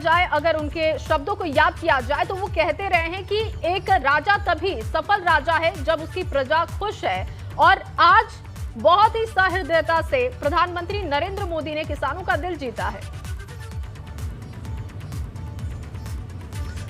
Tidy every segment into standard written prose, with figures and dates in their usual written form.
जाए, अगर उनके शब्दों को याद किया जाए तो वो कहते रहे हैं कि एक राजा तभी सफल राजा है जब उसकी प्रजा खुश है। और आज बहुत ही सहृदयता से प्रधानमंत्री नरेंद्र मोदी ने किसानों का दिल जीता है।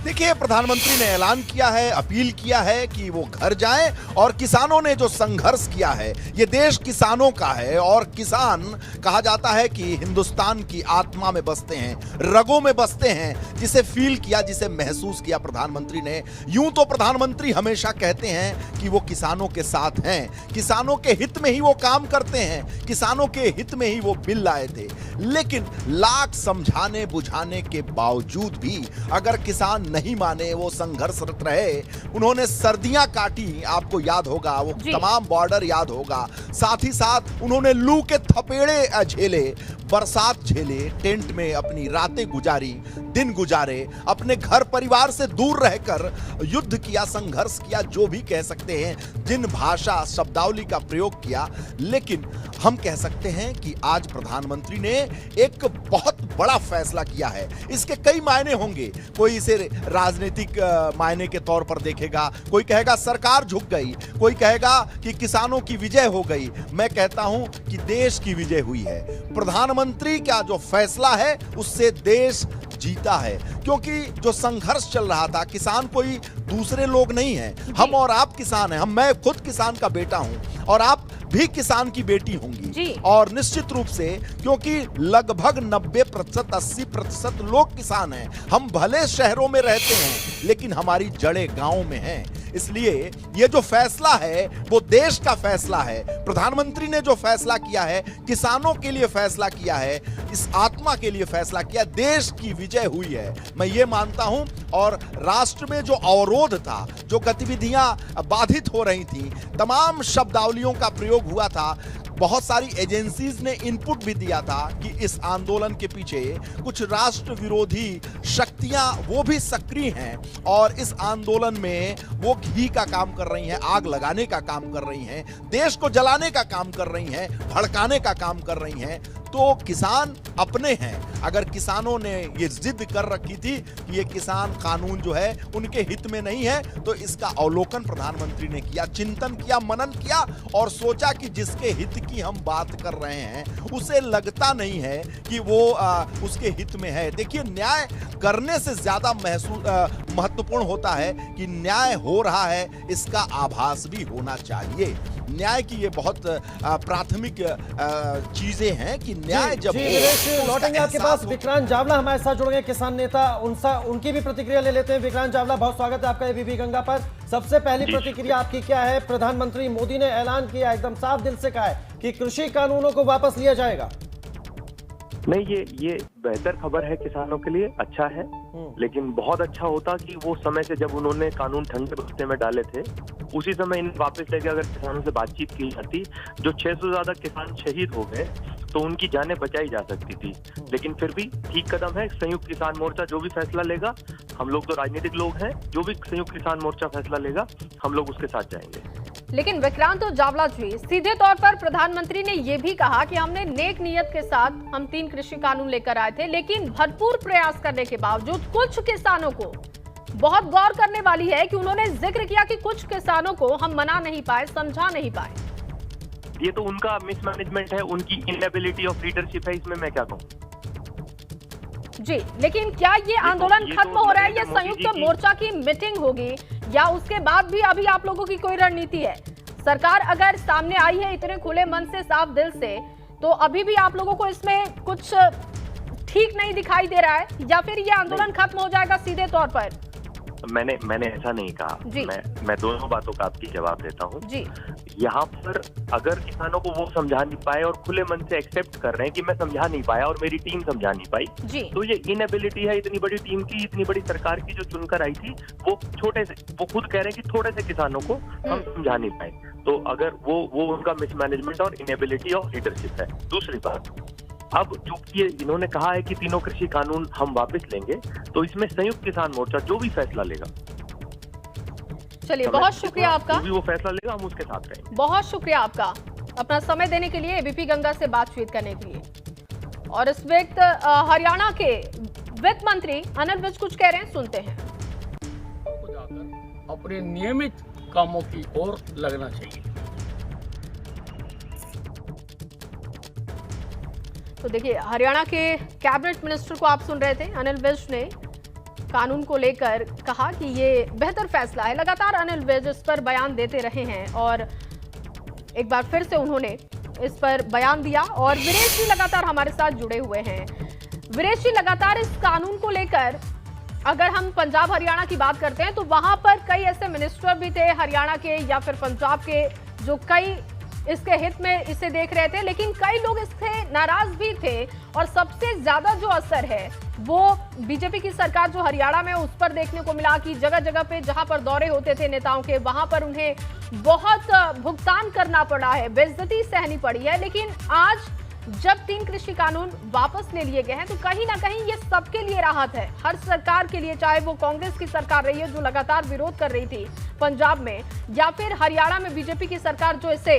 देखिए, प्रधानमंत्री ने ऐलान किया है, अपील किया है कि वो घर जाएं और किसानों ने जो संघर्ष किया है, ये देश किसानों का है। और किसान कहा जाता है कि हिंदुस्तान की आत्मा में बसते हैं, रगों में बसते हैं, जिसे फील किया, जिसे महसूस किया प्रधानमंत्री ने। यूं तो प्रधानमंत्री हमेशा कहते हैं कि वो किसानों के साथ हैं, किसानों के हित में ही वो काम करते हैं, किसानों के हित में ही वो बिल लाए थे। लेकिन लाख समझाने बुझाने के बावजूद भी अगर किसान नहीं माने, वो संघर्षरत रहे, उन्होंने सर्दियां काटी, आपको याद होगा, वो तमाम बॉर्डर याद होगा, साथ ही साथ उन्होंने लू के थपेड़े झेले, बरसात झेले, टेंट में अपनी रातें गुजारी, दिन गुजारे, अपने घर परिवार से दूर रहकर युद्ध किया, संघर्ष किया, जो भी कह सकते हैं, जिन भाषा शब्दावली का प्रयोग किया। लेकिन हम कह सकते हैं कि आज प्रधानमंत्री ने एक बहुत बड़ा फैसला किया है। इसके कई मायने होंगे, कोई इसे राजनीतिक मायने के तौर पर देखेगा, कोई कहेगा सरकार झुक गई, कोई कहेगा कि किसानों की विजय हो गई। मैं कहता हूं कि देश की विजय हुई है। प्रधानमंत्री का जो फैसला है उससे देश जीता है, क्योंकि जो संघर्ष चल रहा था, किसान कोई दूसरे लोग नहीं है, हम और आप किसान हैं। मैं खुद किसान का बेटा हूं और आप भी किसान की बेटी होंगी। और निश्चित रूप से, क्योंकि लगभग 90% 80% लोग किसान हैं। हम भले शहरों में रहते हैं लेकिन हमारी जड़ें गांव में हैं। इसलिए ये जो फैसला है वो देश का फैसला है। प्रधानमंत्री ने जो फैसला किया है, किसानों के लिए फैसला किया है, इस आत्मा के लिए फैसला किया, देश की विजय हुई है, मैं ये मानता हूं। और राष्ट्र में जो अवरोध था, जो गतिविधियां बाधित हो रही थी, तमाम शब्दावलियों का प्रयोग हुआ था, बहुत सारी एजेंसीज ने इनपुट भी दिया था कि इस आंदोलन के पीछे कुछ राष्ट्र विरोधी शक्तियां वो भी सक्रिय हैं और इस आंदोलन में वो घी का काम कर रही हैं, आग लगाने का काम कर रही हैं, देश को जलाने का काम कर रही हैं, भड़काने का काम कर रही हैं। तो किसान अपने हैं। अगर किसानों ने ये जिद कर रखी थी कि ये किसान कानून जो है उनके हित में नहीं है, तो इसका अवलोकन प्रधानमंत्री ने किया, चिंतन किया, मनन किया और सोचा कि जिसके हित की हम बात कर रहे हैं उसे लगता नहीं है कि वो उसके हित में है। देखिए, न्याय करने से ज्यादा महत्वपूर्ण होता है कि न्याय हो रहा है, इसका आभास भी होना चाहिए। न्याय की ये बहुत प्राथमिक चीजें हैं कि न्याय जब लौटेंगे आपके पास। विक्रांत जावला हमारे साथ जुड़ेंगे, किसान नेता, उनकी भी प्रतिक्रिया ले लेते हैं। विक्रांत जावला, बहुत स्वागत है आपका एबीपी गंगा पर। सबसे पहली प्रतिक्रिया आपकी क्या है? प्रधानमंत्री मोदी ने ऐलान किया, एकदम साफ दिल से कहा है कि कृषि कानूनों को वापस लिया जाएगा। नहीं, ये बेहतर खबर है किसानों के लिए, अच्छा है। लेकिन बहुत अच्छा होता कि वो समय से जब उन्होंने कानून ठंडे बस्ते में डाले थे, उसी समय इन वापस लेके अगर किसानों से बातचीत की जाती, जो 600 से ज्यादा किसान शहीद हो गए तो उनकी जानें बचाई जा सकती थी। लेकिन फिर भी ठीक कदम है। संयुक्त किसान मोर्चा जो भी फैसला लेगा, हम लोग तो राजनीतिक लोग हैं, जो भी संयुक्त किसान मोर्चा फैसला लेगा हम लोग उसके साथ जाएंगे। लेकिन विक्रांत जावला जी, सीधे तौर पर प्रधानमंत्री ने यह भी कहा कि हमने नेक नियत के साथ हम 3 कृषि कानून लेकर आए थे, लेकिन भरपूर प्रयास करने के बावजूद कुछ किसानों को, बहुत गौर करने वाली है कि उन्होंने जिक्र किया कि कुछ किसानों को हम मना नहीं पाए, समझा नहीं पाए। ये तो उनका मिसमैनेजमेंट है, उनकी इनएबिलिटी ऑफ लीडरशिप है, इसमें मैं क्या कहूँ जी। लेकिन क्या ये आंदोलन खत्म हो रहा है? ये संयुक्त मोर्चा की मीटिंग होगी या उसके बाद भी अभी आप लोगों की कोई रणनीति है? सरकार अगर सामने आई है इतने खुले मन से, साफ दिल से, तो अभी भी आप लोगों को इसमें कुछ ठीक नहीं दिखाई दे रहा है, या फिर ये आंदोलन खत्म हो जाएगा सीधे तौर पर? मैंने ऐसा नहीं कहा। मैं दोनों बातों का आपकी जवाब देता हूँ। यहाँ पर अगर किसानों को वो समझा नहीं पाए और खुले मन से एक्सेप्ट कर रहे हैं कि मैं समझा नहीं पाया और मेरी टीम समझा नहीं पाई, तो ये इनएबिलिटी है इतनी बड़ी टीम की, इतनी बड़ी सरकार की जो चुनकर आई थी, वो खुद कह रहे हैं कि थोड़े से किसानों को हम समझा नहीं पाए। तो अगर वो उनका मिसमैनेजमेंट और इनएबिलिटी ऑफ लीडरशिप है। दूसरी बात, अब चूंकि इन्होंने कहा है कि तीनों कृषि कानून हम वापस लेंगे, तो इसमें संयुक्त किसान मोर्चा जो भी फैसला लेगा, चलिए बहुत शुक्रिया आपका, जो भी वो फैसला लेगा हम उसके साथ रहेंगे। बहुत शुक्रिया आपका अपना समय देने के लिए, एबीपी गंगा से बातचीत करने के लिए। और इस वक्त हरियाणा के वित्त मंत्री अनिल विज कुछ कह रहे हैं, सुनते हैं। अपने नियमित कामों की ओर लगना चाहिए। तो देखिए, हरियाणा के कैबिनेट मिनिस्टर को आप सुन रहे थे। अनिल विज ने कानून को लेकर कहा कि ये बेहतर फैसला है। लगातार अनिल विज इस पर बयान देते रहे हैं और एक बार फिर से उन्होंने इस पर बयान दिया। और वीरेश जी लगातार हमारे साथ जुड़े हुए हैं। वीरेश जी, लगातार इस कानून को लेकर अगर हम पंजाब हरियाणा की बात करते हैं तो वहां पर कई ऐसे मिनिस्टर भी थे हरियाणा के या फिर पंजाब के जो कई इसके हित में इसे देख रहे थे, लेकिन कई लोग इससे नाराज भी थे। और सबसे ज्यादा जो असर है वो बीजेपी की सरकार जो हरियाणा में उस पर देखने को मिला कि जगह जगह पे जहां पर दौरे होते थे नेताओं के, वहां पर उन्हें बहुत भुगतान करना पड़ा है, बेइज्जती सहनी पड़ी है। लेकिन आज जब 3 कृषि कानून वापस ले लिए गए हैं तो कहीं ना कहीं ये सबके लिए राहत है, हर सरकार के लिए, चाहे वो कांग्रेस की सरकार रही है जो लगातार विरोध कर रही थी पंजाब में, या फिर हरियाणा में बीजेपी की सरकार जो इसे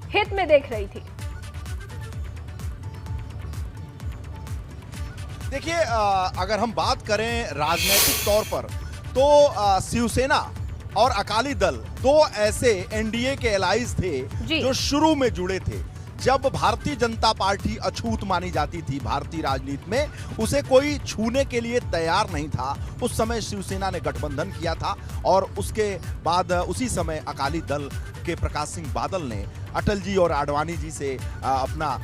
हित में देख रही थी। देखिए, अगर हम बात करें राजनीतिक तौर पर तो शिवसेना और अकाली दल दो ऐसे एनडीए के एलाइज थे जो शुरू में जुड़े थे। जब भारतीय जनता पार्टी अछूत मानी जाती थी भारतीय राजनीति में, उसे कोई छूने के लिए तैयार नहीं था। उस समय शिवसेना ने गठबंधन किया था और उसके बाद उसी समय अकाली दल के प्रकाश सिंह बादल ने अटल जी और आडवाणी जी से अपना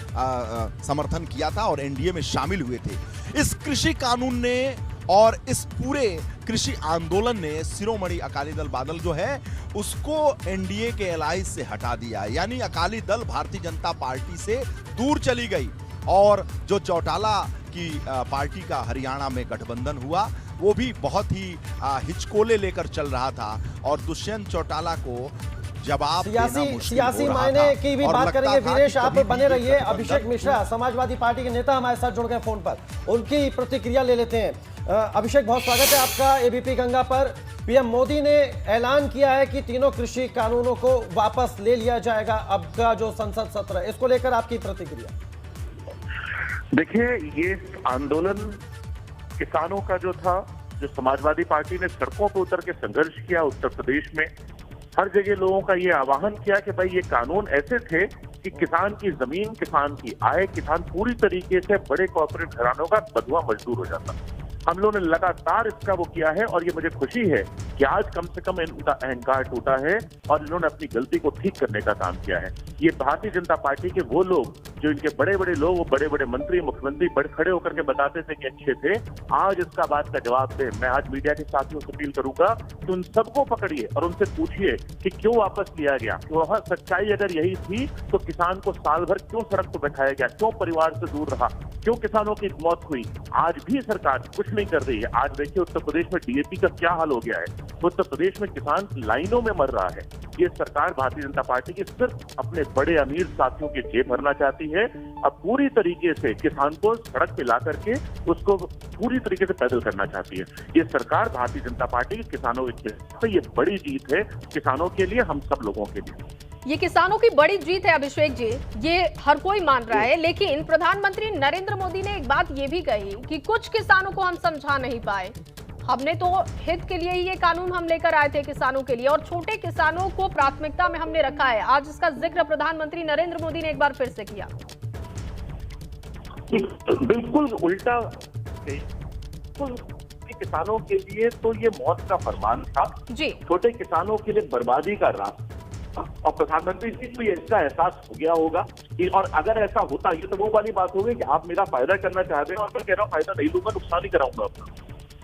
समर्थन किया था और एनडीए में शामिल हुए थे। इस कृषि कानून ने और इस पूरे कृषि आंदोलन ने शिरोमणि अकाली दल बादल जो है उसको एनडीए के एलायंस से हटा दिया। यानी अकाली दल भारतीय जनता पार्टी से दूर चली गई और जो चौटाला की पार्टी का हरियाणा में गठबंधन हुआ वो भी बहुत ही हिचकोले लेकर चल रहा था और दुष्यंत चौटाला को जवाब सियासी मायने की भी बात करेंगे। वीरेश, आप बने रहिए। अभिषेक मिश्रा समाजवादी पार्टी के नेता हमारे साथ जुड़ गए फोन पर, उनकी प्रतिक्रिया ले लेते हैं। अभिषेक, बहुत स्वागत है आपका एबीपी गंगा पर। पीएम मोदी ने ऐलान किया है कि तीनों कृषि कानूनों को वापस ले लिया जाएगा अब का जो संसद सत्र है, इसको लेकर आपकी प्रतिक्रिया? देखिए, ये आंदोलन किसानों का जो था, जो समाजवादी पार्टी ने सड़कों पर उतर के संघर्ष किया उत्तर प्रदेश में, हर जगह लोगों का ये आह्वान किया कि भाई ये कानून ऐसे थे कि किसान की जमीन, किसान की आय, किसान पूरी तरीके से बड़े कॉर्पोरेट घरानों का बंधुआ मजदूर हो जाता। हम लोगों ने लगातार इसका वो किया है और ये मुझे खुशी है कि आज कम से कम इनका अहंकार टूटा है और इन्होंने अपनी गलती को ठीक करने का काम किया है। ये भारतीय जनता पार्टी के वो लोग जो इनके बड़े बड़े लोग, वो बड़े बड़े मंत्री, मुख्यमंत्री बड़े खड़े होकर के बताते थे कि अच्छे थे, आज इसका बात का जवाब दे। मैं आज मीडिया के साथियों से अपील करूंगा कि उन सबको पकड़िए और उनसे पूछिए कि क्यों वापस लिया गया। वहां सच्चाई अगर यही थी तो किसान को साल भर क्यों सड़क पर बैठाया गया, क्यों परिवार से दूर रहा, क्यों किसानों की मौत हुई। आज भी सरकार कुछ नहीं कर रही है। आज देखिए उत्तर प्रदेश में डीएपी का क्या हाल हो गया है। उत्तर प्रदेश में किसान लाइनों में मर रहा है। ये सरकार भारतीय जनता पार्टी की सिर्फ अपने बड़े अमीर साथियों के जेब भरना चाहती है। अब पूरी तरीके से किसान को सड़क पे ला करके उसको पूरी तरीके से पैदल करना चाहती है। ये सरकार भारतीय जनता पार्टी के किसानों के, ये बड़ी जीत है किसानों के लिए, हम सब लोगों के लिए। ये किसानों की बड़ी जीत है अभिषेक जी, ये हर कोई मान रहा है। लेकिन प्रधानमंत्री नरेंद्र मोदी ने एक बात ये भी कही कि कुछ किसानों को हम समझा नहीं पाए। हमने तो हित के लिए ही ये कानून हम लेकर आए थे किसानों के लिए, और छोटे किसानों को प्राथमिकता में हमने रखा है। आज इसका जिक्र प्रधानमंत्री नरेंद्र मोदी ने एक बार फिर से किया। बिल्कुल उल्टा, किसानों के लिए तो ये मौत का फरमान था जी, छोटे किसानों के लिए बर्बादी का रास्ता। और प्रधानमंत्री जी को ये इसका एहसास हो गया होगा कि, और अगर ऐसा होता ये तो वो वाली बात होगी कि आप मेरा फायदा करना चाहते हैं और मैं कह रहा हूँ फायदा नहीं लूंगा, नुकसान ही कराऊंगा अपना।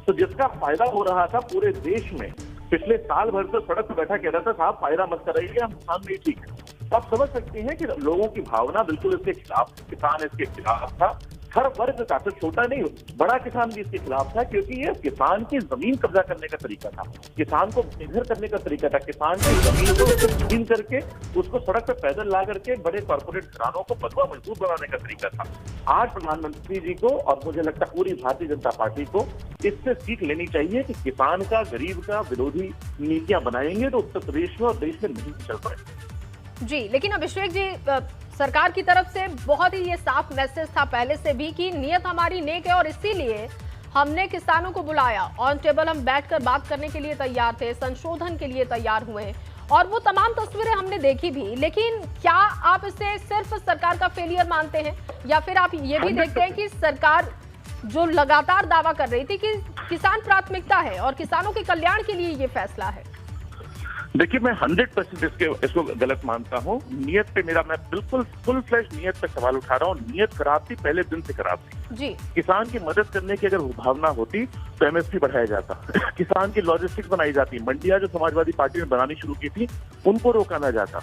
तो जिसका फायदा हो रहा था पूरे देश में, पिछले साल भर से सड़क पर बैठा कह रहा था साहब फायदा मत कराइए, हम नुकसान नहीं ठीक है। तो आप समझ सकते हैं कि लोगों की भावना बिल्कुल इसके खिलाफ, किसान इसके खिलाफ था, हर वर्ग का, तो छोटा नहीं बड़ा किसान भी इसके खिलाफ था, क्योंकि ये किसान की जमीन कब्जा करने का तरीका था, किसान को निर्भर करने का तरीका था, किसान की जमीन को छीन करके उसको सड़क पर पैदल ला करके बड़े कॉर्पोरेट घरानों को बंधुआ मजदूर बनाने का तरीका था। आज प्रधानमंत्री जी को और मुझे लगता है पूरी भारतीय जनता पार्टी को इससे सीख लेनी चाहिए कि किसान का, गरीब का विरोधी नीतियां बनाएंगे तो उत्तर प्रदेश में और देश में नहीं चल पाएंगे। जी, लेकिन अभिषेक जी, सरकार की तरफ से बहुत ही ये साफ मैसेज था पहले से भी कि नियत हमारी नेक है और इसीलिए हमने किसानों को बुलाया, ऑन टेबल हम बैठकर बात करने के लिए तैयार थे, संशोधन के लिए तैयार हुए और वो तमाम तस्वीरें हमने देखी भी। लेकिन क्या आप इसे सिर्फ सरकार का फेलियर मानते हैं या फिर आप ये भी देखते हैं कि सरकार जो लगातार दावा कर रही थी कि किसान प्राथमिकता है और किसानों के कल्याण के लिए ये फैसला है? देखिए, मैं 100% इसको गलत मानता हूँ। नियत पे मैं बिल्कुल फुल फ्लैश नियत पे सवाल उठा रहा हूँ। नियत खराब थी, पहले दिन से खराब थी जी। किसान की मदद करने की अगर भावना होती तो एमएसपी बढ़ाया जाता, किसान की लॉजिस्टिक्स बनाई जाती, मंडियां जो समाजवादी पार्टी ने बनानी शुरू की थी उनको रोका ना जाता,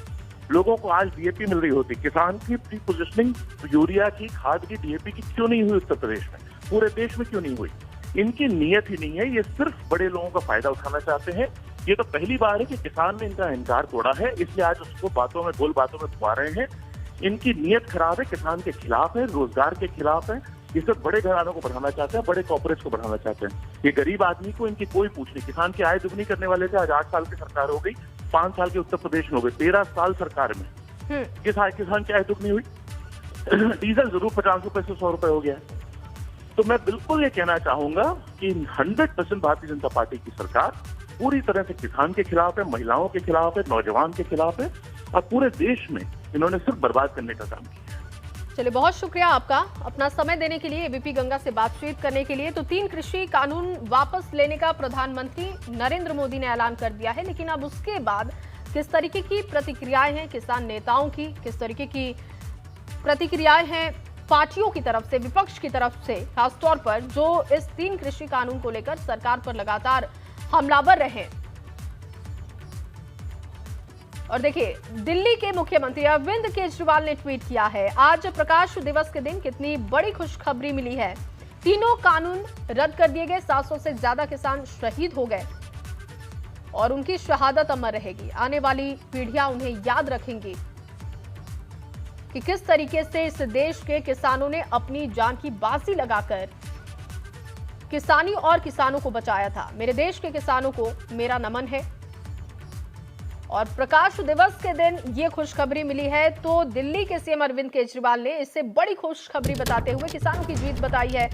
लोगों को आज डीएपी मिल रही होती। किसान की प्री पोजिशनिंग यूरिया की, खाद की, डीएपी की क्यों नहीं हुई उत्तर प्रदेश में, पूरे देश में क्यों नहीं हुई? इनकी नियत ही नहीं है, ये सिर्फ बड़े लोगों का फायदा उठाना चाहते हैं। ये तो पहली बार है कि किसान ने इनका अहंकार तोड़ा है, इसलिए आज उसको बोल बातों में धुआ रहे हैं। इनकी नियत खराब है, किसान के खिलाफ है, रोजगार के खिलाफ है। ये सब बड़े घरानों को बढ़ाना चाहते हैं, बड़े कॉर्पोरेट्स को बढ़ाना चाहते हैं। ये गरीब आदमी को इनकी कोई पूछ नहीं। किसान की आय दुगनी करने वाले थे, आज 8 साल की सरकार हो गई, 5 साल के उत्तर प्रदेश में हो गई, 13 साल सरकार में किसान की आय दुगनी हुई। डीजल जरूर 50 रुपए से 100 रुपए हो गया। तो मैं बिल्कुल ये कहना चाहूंगा कि 100% भारतीय जनता पार्टी की सरकार पूरी तरह से किसान के खिलाफ है, महिलाओं के खिलाफ है, नौजवान के खिलाफ है और पूरे देश में इन्होंने सिर्फ बर्बाद करने का काम किया। चलिए, बहुत शुक्रिया आपका अपना समय देने के लिए, एबीपी गंगा से बातचीत करने के लिए। तो 3 कृषि कानून वापस लेने का प्रधानमंत्री नरेंद्र मोदी ने ऐलान कर दिया है, लेकिन अब उसके बाद किस तरीके की प्रतिक्रियाएं हैं किसान नेताओं की, किस तरीके की प्रतिक्रियाएं हैं पार्टियों की तरफ से, विपक्ष की तरफ से, खासतौर पर जो इस 3 कृषि कानून को लेकर सरकार पर लगातार हमलावर रहे। और देखिए, दिल्ली के मुख्यमंत्री अरविंद केजरीवाल ने ट्वीट किया है, आज प्रकाश दिवस के दिन कितनी बड़ी खुशखबरी मिली है। तीनों कानून रद्द कर दिए गए, 700 से ज्यादा किसान शहीद हो गए और उनकी शहादत अमर रहेगी। आने वाली पीढ़ियां उन्हें याद रखेंगी कि किस तरीके से इस देश के किसानों ने अपनी जान की बाजी लगाकर किसानी और किसानों को बचाया था। मेरे देश के किसानों को मेरा नमन है। और प्रकाश दिवस के दिन ये खुशखबरी मिली है, तो दिल्ली के सीएम अरविंद केजरीवाल ने इससे बड़ी खुशखबरी बताते हुए किसानों की जीत बताई है।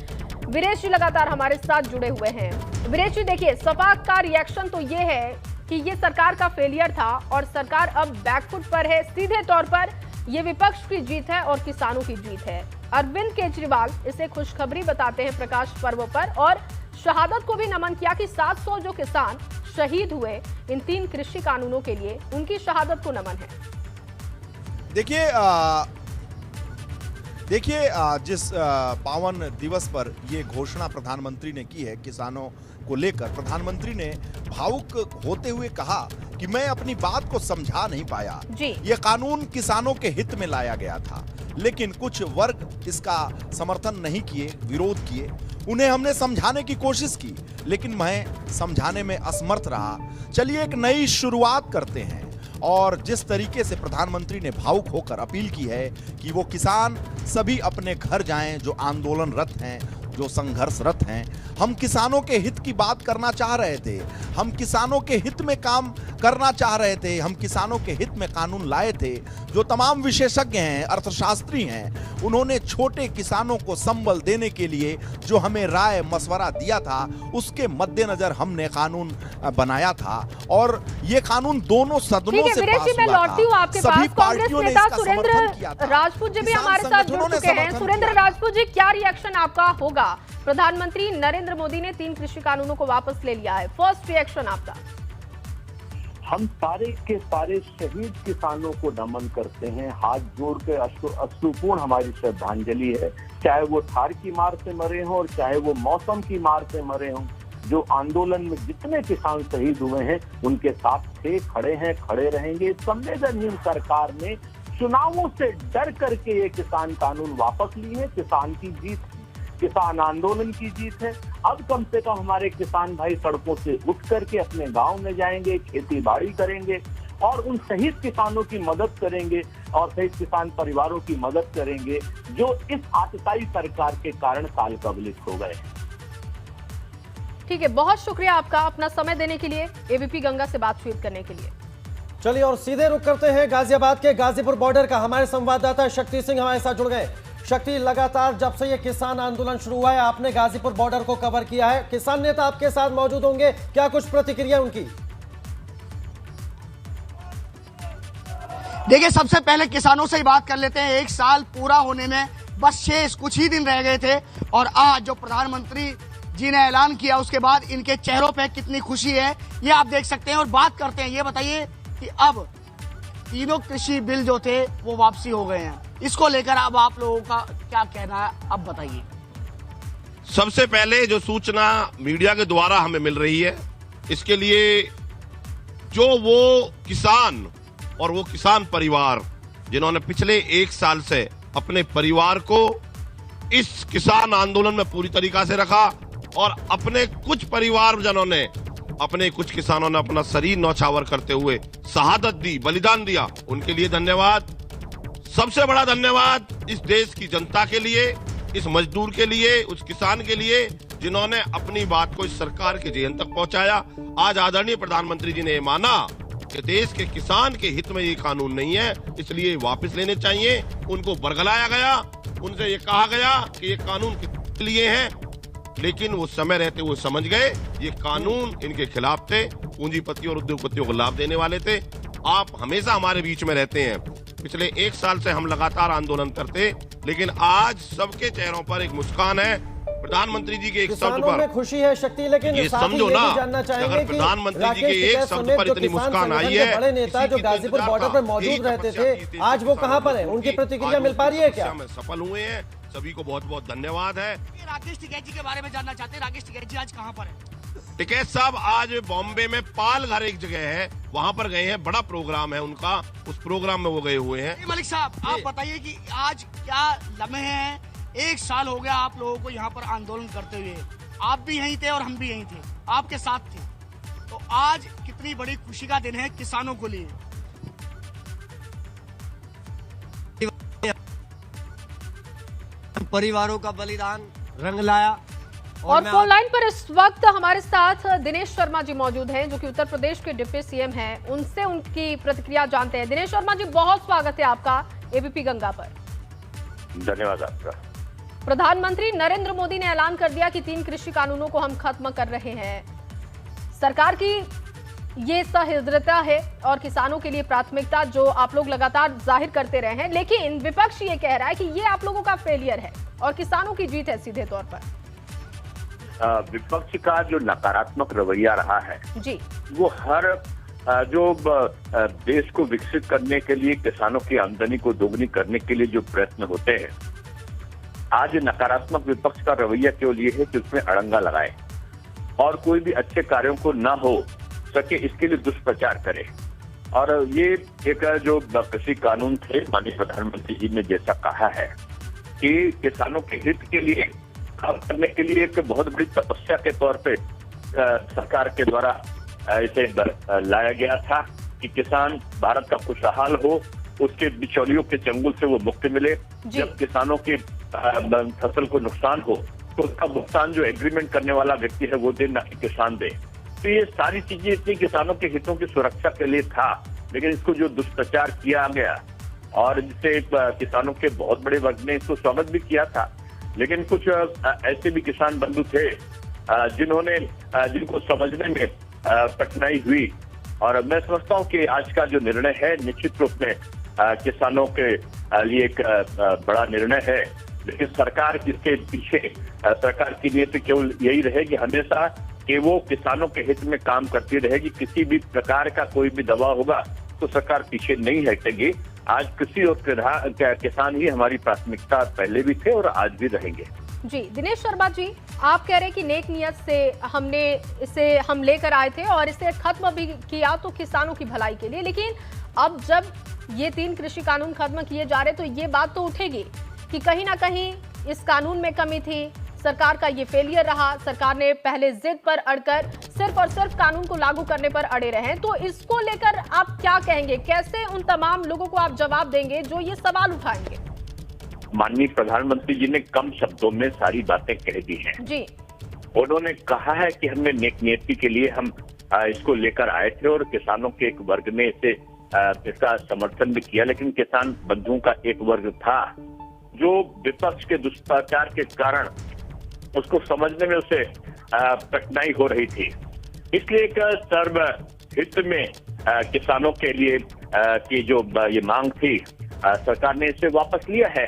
वीरेश जी लगातार हमारे साथ जुड़े हुए हैं। वीरेश जी, देखिए, सपा का रिएक्शन तो ये है कि ये सरकार का फेलियर था और सरकार अब बैकफुट पर है। सीधे तौर पर ये विपक्ष की जीत है और किसानों की जीत है। अरविंद केजरीवाल इसे खुशखबरी बताते हैं प्रकाश पर्व पर, और शहादत को भी नमन किया कि 700 जो किसान शहीद हुए इन 3 कृषि कानूनों के लिए, उनकी शहादत को नमन है। देखिए, जिस पावन दिवस पर ये घोषणा प्रधानमंत्री ने की है किसानों को लेकर, प्रधानमंत्री ने भावुक होते हुए कहा कि मैं अपनी बात को समझा नहीं पाया। ये कानून किसानों के हित में लाया गया था, लेकिन कुछ वर्ग इसका समर्थन नहीं किए, विरोध किए। उन्हें हमने समझाने की कोशिश की, लेकिन मैं समझाने में असमर्थ रहा। चलिए एक नई शुरुआत करते हैं। और जिस तरीके से प्रधानमंत्री ने भावुक होकर अपील की है कि वो किसान सभी अपने घर जाएं जो आंदोलनरत हैं, जो संघर्षरत हैं। हम किसानों के हित की बात करना चाह रहे थे, हम किसानों के हित में काम करना चाह रहे थे, हम किसानों के हित में कानून लाए थे। जो तमाम विशेषज्ञ हैं, अर्थशास्त्री हैं, उन्होंने छोटे किसानों को संबल देने के लिए जो हमें राय मशवरा दिया था, उसके मद्देनजर हमने कानून बनाया था और ये कानून दोनों सदनों से पास हुआ था। लौटती हूँ आपके पास। कांग्रेस नेता सुरेंद्र राजपूत जी भी हमारे साथ जुड़ चुके हैं। सुरेंद्र राजपूत जी, क्या रिएक्शन आपका होगा? प्रधानमंत्री नरेंद्र मोदी ने 3 कृषि कानूनों को वापस ले लिया है, फर्स्ट रिएक्शन आपका? हम सारे के सारे शहीद किसानों को नमन करते हैं, हाथ जोड़ के अश्रुपूर्ण हमारी श्रद्धांजलि है। चाहे वो थार की मार से मरे हों और चाहे वो मौसम की मार से मरे हों, जो आंदोलन में जितने किसान शहीद हुए हैं उनके साथ थे, खड़े हैं, खड़े रहेंगे। संवेदनहीन सरकार ने चुनावों से डर करके ये किसान कानून वापस लिए। किसान की जीत, किसान आंदोलन की जीत है। अब कम से कम हमारे किसान भाई सड़कों से उठ करके अपने गांव में जाएंगे, खेती बाड़ी करेंगे और उन शहीद किसानों की मदद करेंगे और शहीद किसान परिवारों की मदद करेंगे जो इस आतताई सरकार के कारण काल कबलित हो गए। ठीक है, बहुत शुक्रिया आपका अपना समय देने के लिए, एबीपी गंगा से बातचीत करने के लिए। चलिए और सीधे रुक करते हैं गाजियाबाद के गाजीपुर बॉर्डर का। हमारे संवाददाता शक्ति सिंह हमारे साथ जुड़ गए। शक्ति, लगातार जब से ये किसान आंदोलन शुरू हुआ है आपने गाजीपुर बॉर्डर को कवर किया है, किसान नेता आपके साथ मौजूद होंगे, क्या कुछ प्रतिक्रिया उनकी? देखिए, सबसे पहले किसानों से ही बात कर लेते हैं। 1 साल पूरा होने में बस शेष कुछ ही दिन रह गए थे और आज जो प्रधानमंत्री जी ने ऐलान किया उसके बाद इनके चेहरों पे कितनी खुशी है ये आप देख सकते हैं। और बात करते हैं, ये बताइए कि अब तीनों कृषि बिल जो थे वो वापसी हो गए हैं, इसको लेकर अब आप लोगों का क्या कहना है, अब बताइए। सबसे पहले जो सूचना मीडिया के द्वारा हमें मिल रही है, इसके लिए जो वो किसान और वो किसान परिवार जिन्होंने पिछले 1 साल से अपने परिवार को इस किसान आंदोलन में पूरी तरीका से रखा और अपने कुछ परिवारजनों ने, अपने कुछ किसानों ने अपना शरीर न्यौछावर करते हुए शहादत दी, बलिदान दिया, उनके लिए धन्यवाद। सबसे बड़ा धन्यवाद इस देश की जनता के लिए, इस मजदूर के लिए, उस किसान के लिए जिन्होंने अपनी बात को इस सरकार के जेहन तक पहुंचाया। आज आदरणीय प्रधानमंत्री जी ने माना कि देश के किसान के हित में ये कानून नहीं है, इसलिए वापस लेने चाहिए। उनको बरगलाया गया, उनसे ये कहा गया कि ये कानून किसके लिए है, लेकिन वो समय रहते हुए समझ गए ये कानून इनके खिलाफ थे, पूंजीपतियों और उद्योगपतियों को लाभ देने वाले थे। आप हमेशा हमारे बीच में रहते हैं। पिछले 1 साल से हम लगातार आंदोलन करते, लेकिन आज सबके चेहरों पर एक मुस्कान है। प्रधानमंत्री जी के एक शब्द पर खुशी है शक्ति, लेकिन ये समझो ना, अगर प्रधानमंत्री जी के एक शब्द पर इतनी मुस्कान आई है, बड़े नेता जो गाजीपुर बॉर्डर पर मौजूद रहते थे, आज वो कहां पर है? उनकी प्रतिक्रिया मिल पा रही है क्या? सफल हुए हैं, सभी को बहुत बहुत धन्यवाद है। राकेश टिकैत जी के बारे में जानना चाहते हैं। राकेश टिकैत जी आज कहां पर है? टिकैत साहब आज बॉम्बे में पालघर एक जगह है, वहां पर गए हैं, बड़ा प्रोग्राम है उनका, उस प्रोग्राम में वो गए हुए हैं। मलिक साहब, आप बताइए कि आज क्या लम्हे हैं? 1 साल हो गया आप लोगों को यहाँ पर आंदोलन करते हुए, आप भी यहीं थे और हम भी यहीं थे, आपके साथ थे, तो आज कितनी बड़ी खुशी का दिन है किसानों के लिए। परिवारों का बलिदान रंग लाया। और फोन लाइन पर इस वक्त हमारे साथ दिनेश शर्मा जी मौजूद हैं, जो कि उत्तर प्रदेश के डिप्टी सीएम हैं। उनसे उनकी प्रतिक्रिया जानते हैं। दिनेश शर्मा जी, बहुत स्वागत है आपका एबीपी गंगा पर। धन्यवाद आपका। प्रधानमंत्री नरेंद्र मोदी ने ऐलान कर दिया कि 3 कृषि कानूनों को हम खत्म कर रहे हैं। सरकार की ये सहृदयता है और किसानों के लिए प्राथमिकता जो आप लोग लगातार जाहिर करते रहे हैं, लेकिन विपक्ष ये कह रहा है कि ये आप लोगों का फेलियर है और किसानों की जीत है सीधे तौर पर। विपक्ष का जो नकारात्मक रवैया रहा है जी, वो हर जो देश को विकसित करने के लिए, किसानों की आमदनी को दोगुनी करने के लिए जो प्रयत्न होते हैं, आज नकारात्मक विपक्ष का रवैया केवल ये है कि उसमें अड़ंगा लगाए और कोई भी अच्छे कार्यों को ना हो सके इसके लिए दुष्प्रचार करे। और ये एक जो कृषि कानून थे, माननीय प्रधानमंत्री जी ने जैसा कहा है कि किसानों के हित के लिए काम करने के लिए एक बहुत बड़ी तपस्या के तौर पे सरकार के द्वारा इसे लाया गया था कि किसान भारत का खुशहाल हो, उसके बिचौलियों के चंगुल से वो मुक्ति मिले। जब किसानों के फसल को नुकसान हो तो उसका भुगतान जो एग्रीमेंट करने वाला व्यक्ति है वो दे, ना कि किसान दे। तो ये सारी चीजें इतनी किसानों के हितों की सुरक्षा के लिए था, लेकिन इसको जो दुष्प्रचार किया गया और जिससे किसानों के बहुत बड़े वर्ग ने इसको स्वागत भी किया था, लेकिन कुछ ऐसे भी किसान बंधु थे जिनको समझने में कठिनाई हुई। और मैं समझता हूँ कि आज का जो निर्णय है निश्चित रूप में किसानों के लिए एक बड़ा निर्णय है, लेकिन सरकार इसके पीछे, सरकार की नीयत केवल यही रहेगी हमेशा कि वो किसानों के हित में काम करती रहेगी। किसी भी प्रकार का कोई भी दबाव होगा तो सरकार पीछे नहीं हटेगी। आज कृषि और किसान ही हमारी प्राथमिकता पहले भी थे और आज भी रहेंगे। जी, दिनेश शर्मा जी, आप कह रहे हैं कि नेक नियत से हमने इसे हम लेकर आए थे और इसे खत्म भी किया तो किसानों की भलाई के लिए, लेकिन अब जब ये 3 कृषि कानून खत्म किए जा रहे तो ये बात तो उठेगी कि कहीं ना कहीं इस कानून में कमी थी, सरकार का ये फेलियर रहा, सरकार ने पहले जिद पर अड़कर सिर्फ और सिर्फ कानून को लागू करने पर अड़े रहे। तो इसको लेकर आप क्या कहेंगे? कैसे उन तमाम लोगों को आप जवाब देंगे जो ये सवाल उठाएंगे? माननीय प्रधानमंत्री जी ने कम शब्दों में सारी बातें कह दी हैं जी। उन्होंने कहा है कि हमने नेक नियति के लिए हम इसको लेकर आए थे और किसानों के एक वर्ग ने इसका समर्थन भी किया, लेकिन किसान बंधुओं का एक वर्ग था जो विपक्ष के दुष्प्रचार के कारण उसको समझने में उसे कठिनाई हो रही थी। इसलिए एक सर्व हित में किसानों के लिए की जो ये मांग थी, सरकार ने इसे वापस लिया है।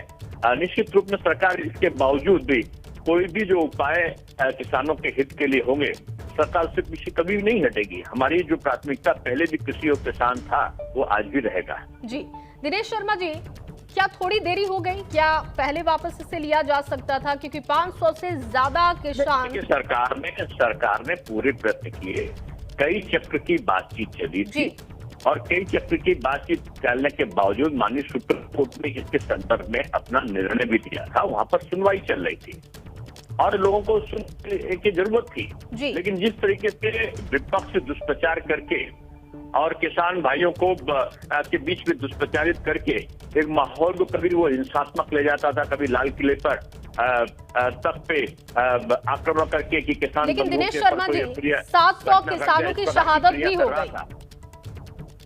निश्चित रूप में सरकार इसके बावजूद भी कोई भी जो उपाय किसानों के हित के लिए होंगे, सरकार उससे पीछे कभी भी नहीं हटेगी। हमारी जो प्राथमिकता पहले भी कृषि और किसान था, वो आज भी रहेगा। जी दिनेश शर्मा जी, क्या थोड़ी देरी हो गई? क्या पहले वापस इसे लिया जा सकता था? क्योंकि 500 से ज्यादा किसान सरकार ने पूरे प्रयत्न किए, कई चक्र की बातचीत चली थी और कई चक्र की बातचीत चलने के बावजूद माननीय सुप्रीम कोर्ट ने इसके संदर्भ में अपना निर्णय भी दिया था। वहां पर सुनवाई चल रही थी और लोगों को सुनने की जरूरत थी। लेकिन जिस तरीके से विपक्ष दुष्प्रचार करके और किसान भाइयों को के बीच में दुष्प्रचारित करके एक माहौल को कभी वो हिंसात्मक ले जाता था, कभी लाल किले पर तख्त पे आक्रमण करके कि किसान। लेकिन दिनेश शर्मा जी, 700 किसानों की शहादत भी हो गई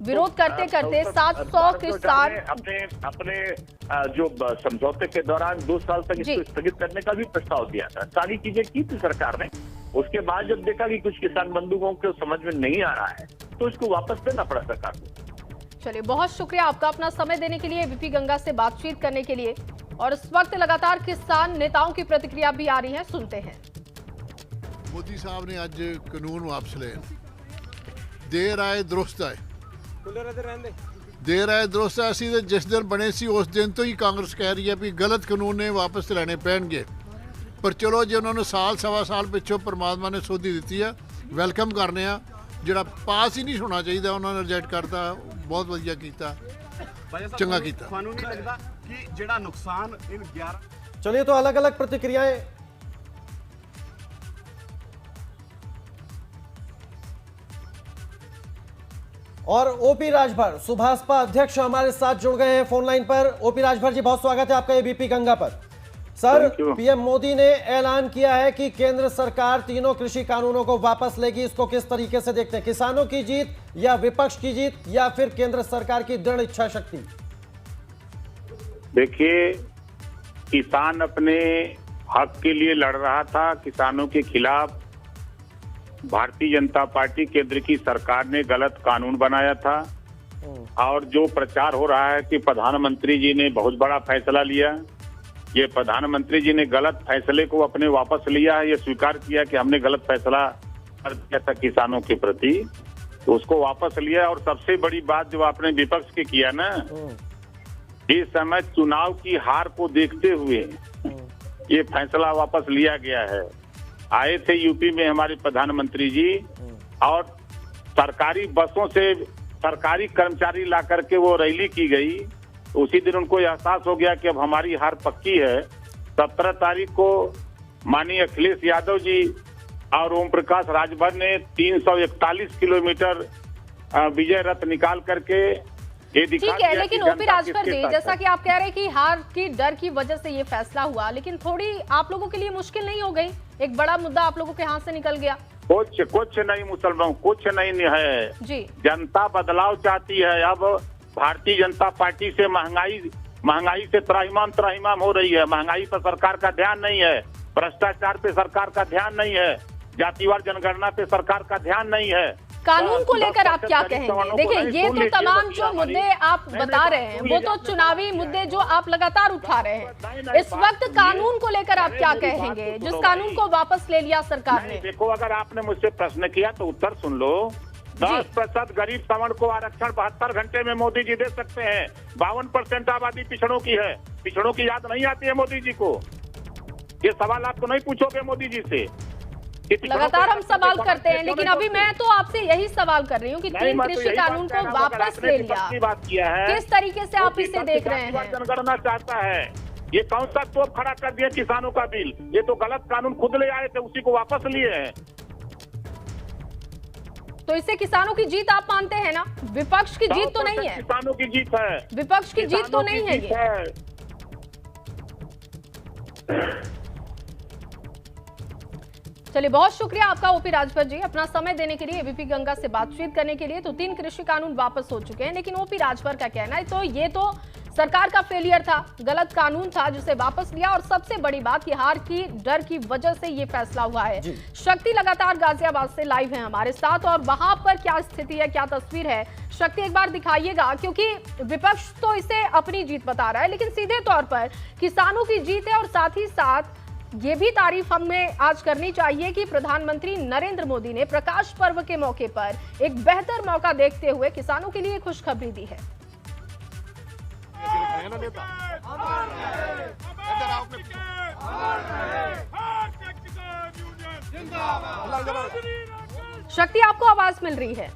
विरोध करते करते। 700 किसान अपने जो समझौते के दौरान 2 साल तक इसको स्थगित करने का भी प्रस्ताव दिया था। सारी चीजें की थी सरकार ने। उसके बाद जब देखा कि कुछ किसान बंधुओं को समझ में नहीं आ रहा है, तो इसको वापस देना पड़ा सरकार को। चलिए, बहुत शुक्रिया आपका अपना समय देने के लिए, एबीपी गंगा से बातचीत करने के लिए। और इस वक्त लगातार किसान नेताओं की प्रतिक्रिया भी आ रही है, सुनते हैं। मोदी साहब ने आज कानून वापस ले, देर आए दुरुस्त आए, देर आए दुरुस्त आए। ਅਸੀਂ जिस दिन बने सी उस दिन तो ही कांग्रेस कह रही है भी गलत कानून ने वापस ਲੈਣੇ ਪੈਣਗੇ। पर चलो जी उन्होंने साल सवा साल पिछों परमात्मा ने सौधी दी है, वैलकम करने आ। ਜਿਹੜਾ पास ही नहीं होना चाहिए उन्होंने रिजेक्ट करता, बहुत वधिया कीता, चंगा कीता। ਤੁਹਾਨੂੰ ਨਹੀਂ ਲੱਗਦਾ ਕਿ ਜਿਹੜਾ ਨੁਕਸਾਨ इन 11। चलिए, तो अलग अलग प्रतिक्रियाएं और ओपी राजभर सुभाषपा अध्यक्ष हमारे साथ जुड़ गए हैं फोन लाइन पर। ओपी राजभर जी, बहुत स्वागत है आपका एबीपी गंगा पर। सर, पीएम मोदी ने ऐलान किया है कि केंद्र सरकार तीनों कृषि कानूनों को वापस लेगी। इसको किस तरीके से देखते हैं? किसानों की जीत या विपक्ष की जीत या फिर केंद्र सरकार की दृढ़ इच्छा शक्ति? देखिए, किसान अपने हक के लिए लड़ रहा था। किसानों के खिलाफ भारतीय जनता पार्टी केंद्र की सरकार ने गलत कानून बनाया था और जो प्रचार हो रहा है कि प्रधानमंत्री जी ने बहुत बड़ा फैसला लिया, ये प्रधानमंत्री जी ने गलत फैसले को अपने वापस लिया है। ये स्वीकार किया कि हमने गलत फैसला कर दिया था किसानों के प्रति, तो उसको वापस लिया। और सबसे बड़ी बात जो आपने विपक्ष की किया ना, इस समय चुनाव की हार को देखते हुए ये फैसला वापस लिया गया है। आए थे यूपी में हमारे प्रधानमंत्री जी और सरकारी बसों से सरकारी कर्मचारी ला करके वो रैली की गई। उसी दिन उनको एहसास हो गया कि अब हमारी हार पक्की है। 17 तारीख को माननीय अखिलेश यादव जी और ओम प्रकाश राजभर ने 341 किलोमीटर विजय रथ निकाल करके ठीक है। लेकिन ओपी राजभर जी, जैसा कि आप कह रहे हैं कि हार की डर की वजह से ये फैसला हुआ, लेकिन थोड़ी आप लोगों के लिए मुश्किल नहीं हो गई? एक बड़ा मुद्दा आप लोगों के हाथ से निकल गया। कुछ नहीं मुसलमान, कुछ नहीं है जी। जनता बदलाव चाहती है। अब भारतीय जनता पार्टी से महंगाई से त्राहिमाम हो रही है। महंगाई पर सरकार का ध्यान नहीं है, भ्रष्टाचार पे सरकार का ध्यान नहीं है, जातिवार जनगणना पे सरकार का ध्यान नहीं है। कानून को लेकर आप क्या कहेंगे? देखिए, ये तो तमाम जो मुद्दे आप बता रहे हैं वो तो चुनावी मुद्दे जो आप लगातार उठा रहे हैं। इस वक्त कानून को लेकर आप क्या कहेंगे, जिस कानून को वापस ले लिया सरकार ने? देखो, अगर आपने मुझसे प्रश्न किया तो उत्तर सुन लो। 10% गरीब सवर्ण को आरक्षण 72 घंटे में मोदी जी दे सकते हैं। 52% आबादी पिछड़ों की है। पिछड़ों की याद नहीं आती है मोदी जी को? ये सवाल आप तो नहीं पूछोगे मोदी जी से? लगातार हम सवाल करते हैं, लेकिन अभी मैं तो आपसे यही सवाल कर रही हूँ कि 3 कृषि कानून को वापस ले लिया, किस तरीके से आप इसे देख रहे हैं? जनगणना चाहता है, ये कौन सा तोप खड़ा कर दिया किसानों का बिल? ये तो गलत कानून खुद ले आए थे, उसी को वापस लिए हैं। तो इससे किसानों की जीत आप मानते हैं ना? विपक्ष की जीत तो नहीं है। किसानों की जीत है, विपक्ष की जीत तो नहीं है ये। चलिए, बहुत शुक्रिया आपका ओपी राजभर जी, अपना समय देने के लिए, एबीपी गंगा से बातचीत करने के लिए। तो 3 कृषि कानून वापस हो चुके हैं, लेकिन ओपी राजभर का कहना है तो ये तो सरकार का फेलियर था, गलत कानून था जिसे वापस लिया, और सबसे बड़ी बात कि हार की डर की वजह से ये फैसला हुआ है। शक्ति लगातार गाजियाबाद से लाइव है हमारे साथ, और वहां पर क्या स्थिति है, क्या तस्वीर है, शक्ति एक बार दिखाइएगा, क्योंकि विपक्ष तो इसे अपनी जीत बता रहा है, लेकिन सीधे तौर पर किसानों की जीत है। और साथ ही साथ ये भी तारीफ हमें आज करनी चाहिए कि प्रधानमंत्री नरेंद्र मोदी ने प्रकाश पर्व के मौके पर एक बेहतर मौका देखते हुए किसानों के लिए खुशखबरी दी है। शक्ति, आपको आवाज मिल रही है?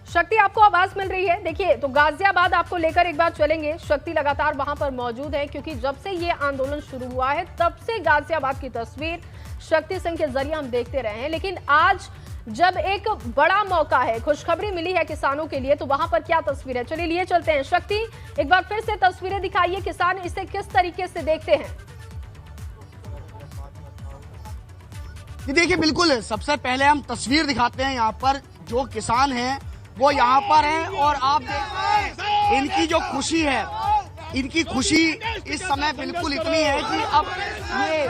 शक्ति, आपको आवाज मिल रही है? देखिए, तो गाजियाबाद आपको लेकर एक बार चलेंगे। शक्ति लगातार वहां पर मौजूद है, क्योंकि जब से ये आंदोलन शुरू हुआ है तब से गाजियाबाद की तस्वीर शक्ति सिंह के जरिए हम देखते रहे हैं, लेकिन आज जब एक बड़ा मौका है, खुशखबरी मिली है किसानों के लिए, तो वहां पर क्या तस्वीर है, चलिए लिए चलते हैं। शक्ति, एक बार फिर से तस्वीरें दिखाइए, किसान इसे किस तरीके से देखते हैं? देखिए, बिल्कुल, सबसे पहले हम तस्वीर दिखाते हैं। यहाँ पर जो किसान हैं वो यहाँ पर हैं, और आप देख रहे हैं इनकी जो खुशी है, इनकी खुशी इस समय बिल्कुल इतनी है कि अब ये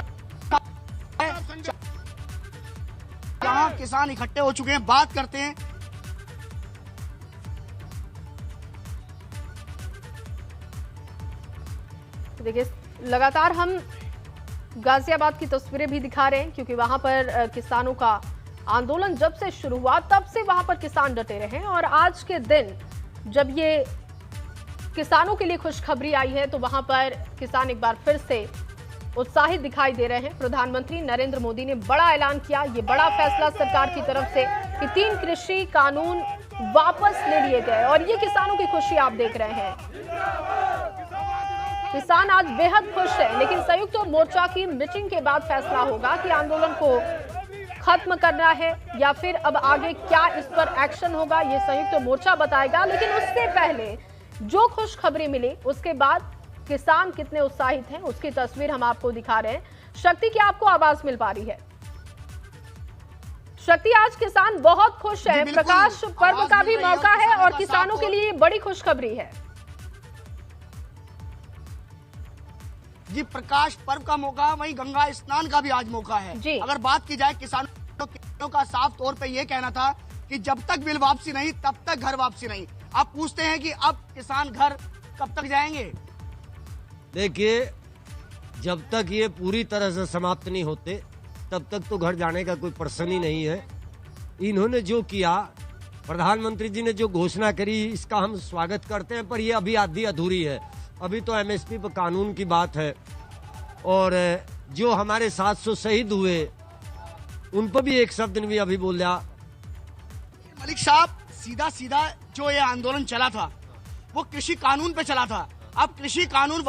यहाँ किसान इकट्ठे हो चुके हैं। बात करते हैं देखिए, लगातार हम गाजियाबाद की तस्वीरें भी दिखा रहे हैं, क्योंकि वहां पर किसानों का आंदोलन जब से शुरू हुआ तब से वहां पर किसान डटे रहे, और आज के दिन जब ये किसानों के लिए खुशखबरी आई है तो वहां पर किसान एक बार फिर से उत्साहित दिखाई दे रहे हैं। प्रधानमंत्री नरेंद्र मोदी ने बड़ा ऐलान किया, ये बड़ा फैसला सरकार की तरफ से कि 3 कृषि कानून वापस ले लिए गए, और ये किसानों की खुशी आप देख रहे हैं। किसान आज बेहद खुश है, लेकिन संयुक्त मोर्चा की मीटिंग के बाद फैसला होगा कि आंदोलन को खत्म करना है या फिर अब आगे क्या इस पर एक्शन होगा, ये संयुक्त मोर्चा बताएगा। लेकिन उससे पहले जो खुशखबरी मिली उसके बाद किसान कितने उत्साहित हैं उसकी तस्वीर हम आपको दिखा रहे हैं। शक्ति, क्या आपको आवाज मिल पा रही है? शक्ति, आज किसान बहुत खुश है, प्रकाश पर्व का भी मौका है और किसानों के लिए बड़ी खुशखबरी है। जी, प्रकाश पर्व का मौका, वहीं गंगा स्नान का भी आज मौका है। अगर बात की जाए किसानों का साफ तौर पे ये कहना था कि जब तक बिल वापसी नहीं तब तक घर वापसी नहीं। आप पूछते हैं कि अब किसान घर कब तक जाएंगे? देखिए, जब तक ये पूरी तरह से समाप्त नहीं होते तब तक तो घर जाने का कोई प्रश्न ही नहीं है। इन्होंने जो किया, प्रधानमंत्री जी ने जो घोषणा करी, इसका हम स्वागत करते हैं, पर ये अभी आधी अधूरी है। अभी तो एमएसपी पर कानून की बात है, और जो हमारे 700 शहीद हुए उन पर भी एक शब्द नहीं अभी बोला। मलिक साहब, सीधा सीधा जो ये आंदोलन चला था वो कृषि कानून पे चला था। अब कृषि कानून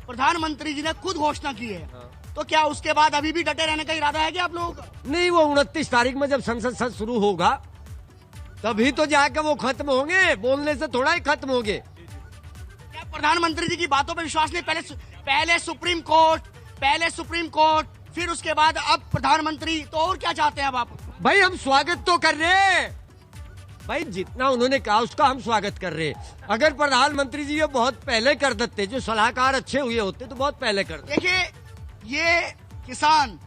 प्रधानमंत्री जी ने खुद घोषणा की है, तो क्या उसके बाद अभी भी डटे रहने का इरादा है क्या आप लोगों का? नहीं, वो 29 तारीख में जब संसद सत्र शुरू होगा तभी तो जाकर वो खत्म होंगे, बोलने से थोड़ा ही खत्म होंगे। क्या प्रधानमंत्री जी की बातों पर विश्वास नहीं? पहले सुप्रीम कोर्ट, फिर उसके बाद अब प्रधानमंत्री, तो और क्या चाहते हैं अब आप? भाई, हम स्वागत तो कर रहे हैं भाई, जितना उन्होंने कहा उसका हम स्वागत कर रहे हैं। अगर प्रधानमंत्री जी ये बहुत पहले कर देते, जो सलाहकार अच्छे हुए होते तो बहुत पहले कर देते। देखिए, ये किसान,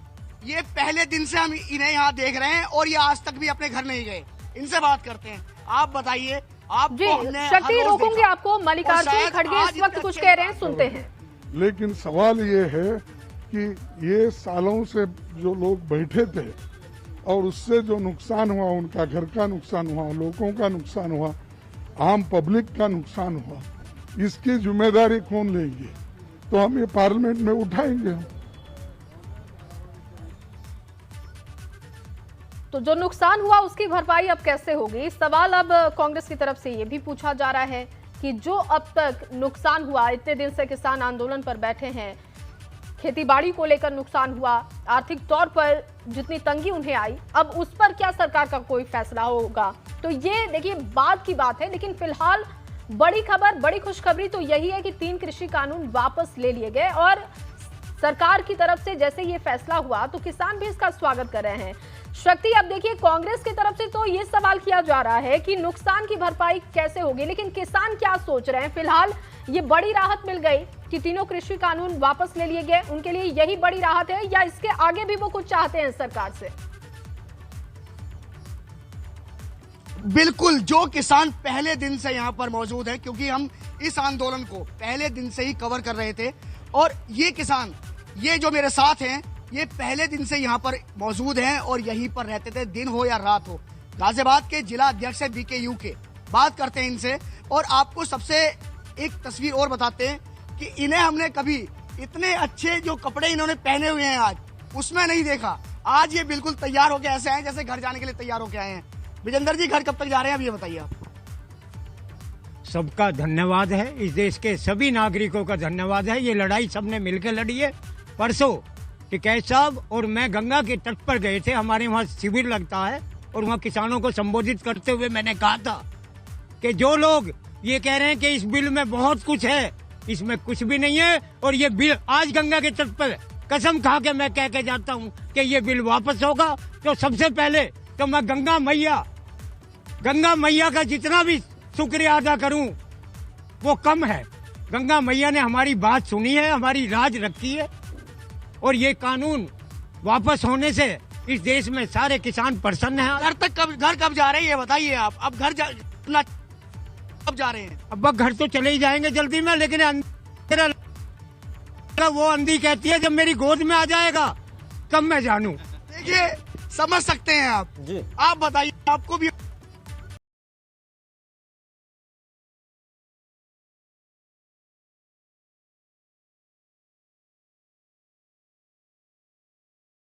ये पहले दिन से हम इन्हें यहाँ देख रहे हैं और ये आज तक भी अपने घर नहीं गए। इनसे बात करते हैं, आप बताइए। आप जी, शक्ति, रोकूंगी आपको। मल्लिकार्जुन खड़गे इस वक्त कुछ कह रहे हैं, सुनते हैं। लेकिन सवाल ये है कि ये सालों से जो लोग बैठे थे और उससे जो नुकसान हुआ, उनका घर का नुकसान हुआ, लोगों का नुकसान हुआ, आम पब्लिक का नुकसान हुआ, इसकी जिम्मेदारी कौन लेंगे? तो हम ये पार्लियामेंट में उठाएंगे। तो जो नुकसान हुआ उसकी भरपाई अब कैसे होगी? सवाल अब कांग्रेस की तरफ से ये भी पूछा जा रहा है कि जो अब तक नुकसान हुआ, इतने दिन से किसान आंदोलन पर बैठे हैं, खेतीबाड़ी को लेकर नुकसान हुआ, आर्थिक तौर पर जितनी तंगी उन्हें आई, अब उस पर क्या सरकार का कोई फैसला होगा? तो ये देखिए बाद की बात है, लेकिन फिलहाल बड़ी खबर, बड़ी खुशखबरी तो यही है कि 3 कृषि कानून वापस ले लिए गए, और सरकार की तरफ से जैसे ये फैसला हुआ तो किसान भी इसका स्वागत कर रहे हैं। शक्ति, अब देखिए कांग्रेस की तरफ से तो ये सवाल किया जा रहा है कि नुकसान की भरपाई कैसे होगी, लेकिन किसान क्या सोच रहे हैं? फिलहाल ये बड़ी राहत मिल गई कि तीनों कृषि कानून वापस ले लिए गए, उनके लिए यही बड़ी राहत है या इसके आगे भी वो कुछ चाहते हैं सरकार से? बिल्कुल, जो किसान पहले दिन से यहाँ पर मौजूद है, क्योंकि हम इस आंदोलन को पहले दिन से ही कवर कर रहे थे, और ये किसान, ये जो मेरे साथ हैं, ये पहले दिन से यहाँ पर मौजूद हैं और यहीं पर रहते थे, दिन हो या रात हो। गाजियाबाद के जिला अध्यक्ष है BKU के, बात करते हैं इनसे और आपको सबसे एक तस्वीर और बताते हैं कि इन्हें हमने कभी इतने अच्छे जो कपड़े इन्होंने पहने हुए हैं आज, उसमें नहीं देखा। आज ये बिल्कुल तैयार होके ऐसे आए जैसे घर जाने के लिए तैयार होके आए हैं। विजेंद्र जी, घर कब तक जा रहे हैं, अब ये बताइए आप। सबका धन्यवाद है, इस देश के सभी नागरिकों का धन्यवाद है। ये लड़ाई सबने मिलकर लड़ी है। परसों टिकैत साहब और मैं गंगा के तट पर गए थे, हमारे वहाँ शिविर लगता है, और वहाँ किसानों को संबोधित करते हुए मैंने कहा था कि जो लोग ये कह रहे हैं कि इस बिल में बहुत कुछ है, इसमें कुछ भी नहीं है। और ये बिल आज गंगा के तट पर कसम खा के मैं कह के जाता हूँ कि ये बिल वापस होगा। तो सबसे पहले तो मैं गंगा मैया का जितना भी शुक्रिया अदा करूं वो कम है। गंगा मैया ने हमारी बात सुनी है, हमारी राज रखी है, और ये कानून वापस होने से इस देश में सारे किसान प्रसन्न हैं। घर कब जा रहे हैं ये बताइए आप। अब कब जा रहे हैं? अब घर तो चले ही जाएंगे जल्दी में, लेकिन वो अंधी कहती है जब मेरी गोद में आ जाएगा कब मैं जानूं। देखिए, समझ सकते हैं आप जी। आप बताइए, आपको भी